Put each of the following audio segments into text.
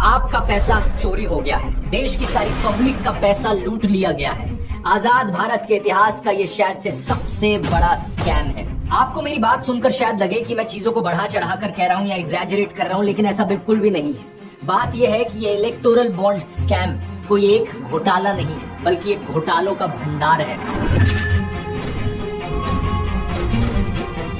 आपका पैसा चोरी हो गया है, देश की सारी पब्लिक का पैसा लूट लिया गया है। आजाद भारत के इतिहास का ये शायद से सबसे बड़ा स्कैम है। आपको मेरी बात सुनकर शायद लगे कि मैं चीजों को बढ़ा चढ़ा कर कह रहा हूँ या एग्जैजरेट कर रहा हूँ, लेकिन ऐसा बिल्कुल भी नहीं है। बात यह है कि ये इलेक्टोरल बॉन्ड स्कैम कोई एक घोटाला नहीं है, बल्कि एक घोटालों का भंडार है।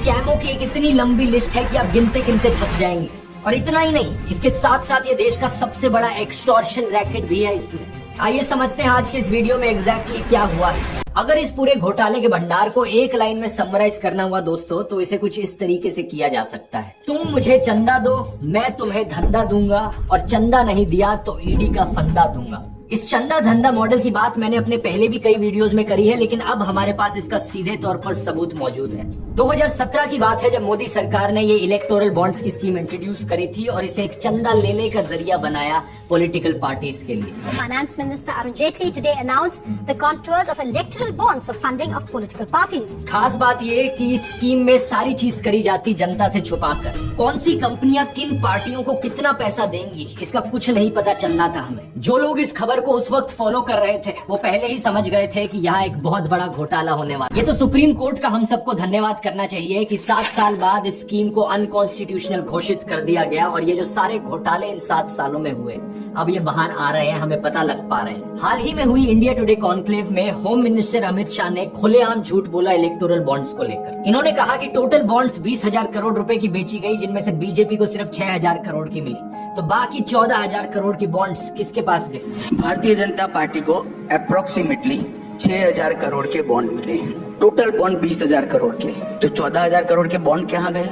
स्कैमों की एक इतनी लंबी लिस्ट है कि आप गिनते गिनते थक जाएंगे। और इतना ही नहीं, इसके साथ साथ ये देश का सबसे बड़ा एक्सटॉर्शन रैकेट भी है इसमें। आइए समझते हैं आज के इस वीडियो में एग्जैक्टली क्या हुआ है। अगर इस पूरे घोटाले के भंडार को एक लाइन में समराइज करना हुआ दोस्तों, तो इसे कुछ इस तरीके से किया जा सकता है। तुम मुझे चंदा दो, मैं तुम्हें धंधा दूंगा, और चंदा नहीं दिया तो ईडी का फंदा दूंगा। इस चंदा धंधा मॉडल की बात मैंने अपने पहले भी कई वीडियोस में करी है, लेकिन अब हमारे पास इसका सीधे तौर पर सबूत मौजूद है। 2017 की बात है, जब मोदी सरकार ने ये इलेक्टोरल बॉन्ड्स की स्कीम इंट्रोड्यूस करी थी और इसे एक चंदा लेने का जरिया बनाया पॉलिटिकल पार्टीज के लिए। Finance minister Arun Jaitley today announced the contours of electoral bonds for funding of political parties. खास बात ये कि इस स्कीम में सारी चीज करी जाती जनता से छुपाकर। कौन सी कंपनियां किन पार्टियों को कितना पैसा देंगी, इसका कुछ नहीं पता चलना था हमें। जो लोग इस खबर को उस वक्त फॉलो कर रहे थे, वो पहले ही समझ गए थे कि यहाँ एक बहुत बड़ा घोटाला होने वाला। ये तो सुप्रीम कोर्ट का हम सबको धन्यवाद करना चाहिए कि 7 साल बाद इस स्कीम को अनकॉन्स्टिट्यूशनल घोषित कर दिया गया, और ये जो सारे घोटाले इन 7 सालों में हुए, अब ये बाहर आ रहे हैं, हमें पता लग पा रहे हैं। हाल ही में हुई इंडिया टुडे कॉन्क्लेव में होम मिनिस्टर अमित शाह ने खुलेआम झूठ बोला इलेक्टोरल बॉन्ड्स को लेकर। इन्होंने कहा कि टोटल बॉन्ड्स 20,000 करोड़ रुपए की बेची गई, जिनमें से बीजेपी को सिर्फ 6,000 करोड़ की मिली, तो बाकी 14,000 करोड़ की बॉन्ड्स किसके पास गए? भारतीय जनता पार्टी को अप्रोक्सीमेटली 6,000 करोड़ के बॉन्ड मिले। टोटल बॉन्ड 20,000 करोड़ के, तो 14,000 करोड़ के बॉन्ड कहाँ गए?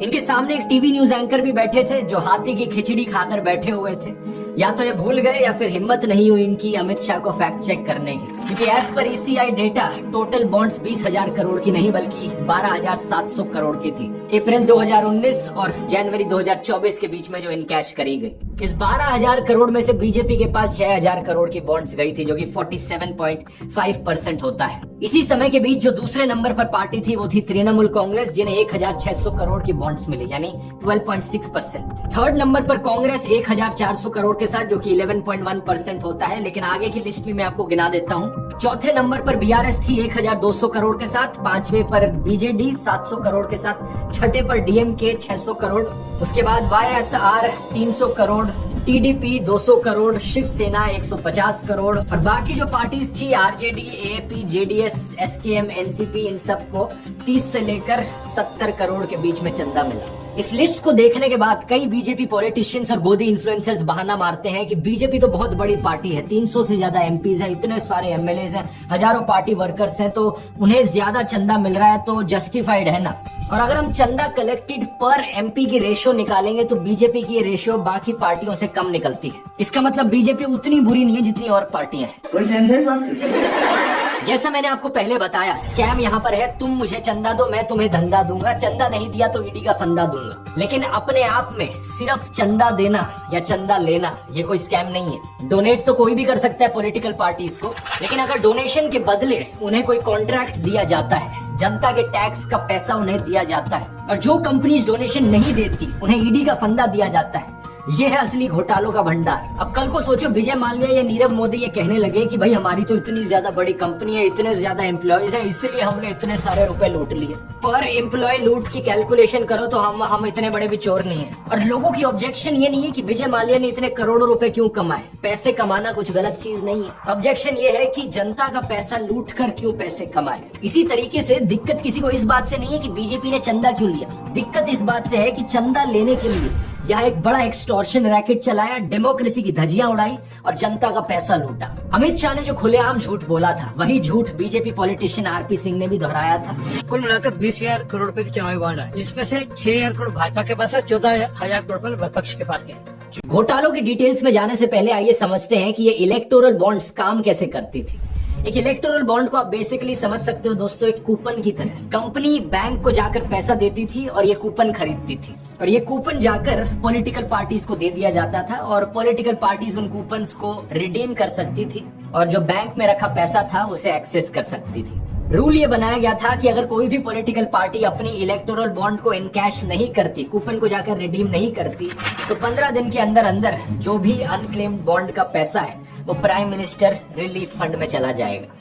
इनके सामने एक टीवी न्यूज एंकर भी बैठे थे, जो हाथी की खिचड़ी खाकर बैठे हुए थे। या तो ये भूल गए या फिर हिम्मत नहीं हुई इनकी अमित शाह को फैक्ट चेक करने की, क्योंकि as per ECI data total bonds 20,000 crore की नहीं बल्कि 12,700 करोड़ की थी। अप्रैल 2019 और जनवरी 2024 के बीच में जो इनकैश करी गई। इस 12,000 करोड़ में से बीजेपी के पास 6,000 करोड़ की बॉन्ड्स गई थी, जो कि 47.5% होता है। इसी समय के बीच जो दूसरे नंबर पर पार्टी थी, वो थी तृणमूल कांग्रेस, जिन्हें 1,600 करोड़ की बॉन्ड्स मिली, यानी 12.6%। थर्ड नंबर पर कांग्रेस 1,400 करोड़ के साथ, जो कि 11.1% होता है, लेकिन आगे की लिस्ट भी मैं आपको गिना देता हूँ। चौथे नंबर पर BRS थी 1,200 करोड़ के साथ, पांचवे पर BJD 700 करोड़ के साथ, छठे पर DMK 600 करोड़, उसके बाद YSR 300 करोड़, TDP 200 करोड़, शिवसेना 150 करोड़, और बाकी जो पार्टीज थी RJD, AAP, JDS, SKM, NCP, इन सबको 30 से लेकर 70 करोड़ के बीच में चंदा मिला। इस लिस्ट को देखने के बाद कई बीजेपी पॉलिटिशियंस और गोदी इन्फ्लुएंसर्स बहाना मारते हैं कि बीजेपी तो बहुत बड़ी पार्टी है, 300 से ज्यादा MPs हैं, इतने सारे MLAs हैं, हजारों पार्टी वर्कर्स हैं, तो उन्हें ज्यादा चंदा मिल रहा है तो जस्टिफाइड है ना। और अगर हम चंदा कलेक्टेड पर MP की रेशियो निकालेंगे तो बीजेपी की ये रेशियो बाकी पार्टियों से कम निकलती है। इसका मतलब बीजेपी उतनी बुरी नहीं है जितनी और पार्टियां हैं। कोई सेंस है बात करते? जैसा मैंने आपको पहले बताया, स्कैम यहाँ पर है, तुम मुझे चंदा दो, मैं तुम्हें धंधा दूंगा, चंदा नहीं दिया तो ईडी का फंदा दूंगा। लेकिन अपने आप में सिर्फ चंदा देना या चंदा लेना ये कोई स्कैम नहीं है। डोनेट तो कोई भी कर सकता है पॉलिटिकल पार्टीज को, लेकिन अगर डोनेशन के बदले उन्हें कोई कॉन्ट्रैक्ट दिया जाता है, जनता के टैक्स का पैसा उन्हें दिया जाता है, और जो कंपनीज डोनेशन नहीं देती उन्हें ईडी का फंदा दिया जाता है, ये है असली घोटालों का भंडार। अब कल को सोचो विजय माल्या या नीरव मोदी ये कहने लगे कि भाई हमारी तो इतनी ज्यादा बड़ी कंपनी है, इतने ज्यादा एम्प्लॉयज हैं, इसलिए हमने इतने सारे रुपए लूट लिए। पर एम्प्लॉय लूट की कैलकुलेशन करो तो हम इतने बड़े भी चोर नहीं है। और लोगों की ऑब्जेक्शन ये नहीं है कि विजय माल्या ने इतने करोड़ों रुपए क्यों कमाए, पैसे कमाना कुछ गलत चीज नहीं है। ऑब्जेक्शन ये है कि जनता का पैसा लूट कर क्यों पैसे कमाए। इसी तरीके से दिक्कत किसी को इस बात से नहीं है कि बीजेपी ने चंदा क्यों लिया, दिक्कत इस बात से है कि चंदा लेने के लिए यहाँ एक बड़ा एक्सटॉर्शन रैकेट चलाया, डेमोक्रेसी की धज्जियां उड़ाई और जनता का पैसा लूटा। अमित शाह ने जो खुलेआम झूठ बोला था, वही झूठ बीजेपी पॉलिटिशियन RP सिंह ने भी दोहराया था। कुल मिलाकर 20,000 करोड़ रुपए की चुनावी बॉन्ड है, इसमें से 6,000 करोड़ भाजपा के पास है, 14,000 करोड़ रुपए विपक्ष के पास है। घोटालों की डिटेल्स में जाने से पहले आइए समझते हैं कि ये इलेक्टोरल बॉन्ड्स काम कैसे करती थी। एक इलेक्टोरल बॉन्ड को आप बेसिकली समझ सकते हो दोस्तों, एक कूपन की तरह। कंपनी बैंक को जाकर पैसा देती थी और ये कूपन खरीदती थी, और ये कूपन जाकर पॉलिटिकल पार्टीज को दे दिया जाता था, और पॉलिटिकल पार्टीज उन कूपन्स को रिडीम कर सकती थी, और जो बैंक में रखा पैसा था उसे एक्सेस कर सकती थी। रूल ये बनाया गया था कि अगर कोई भी पॉलिटिकल पार्टी अपनी इलेक्टोरल बॉन्ड को इनकैश नहीं करती, कूपन को जाकर रिडीम नहीं करती, तो 15 दिन के अंदर अंदर जो भी अनक्लेम्ड बॉन्ड का पैसा है वो प्राइम मिनिस्टर रिलीफ फंड में चला जाएगा।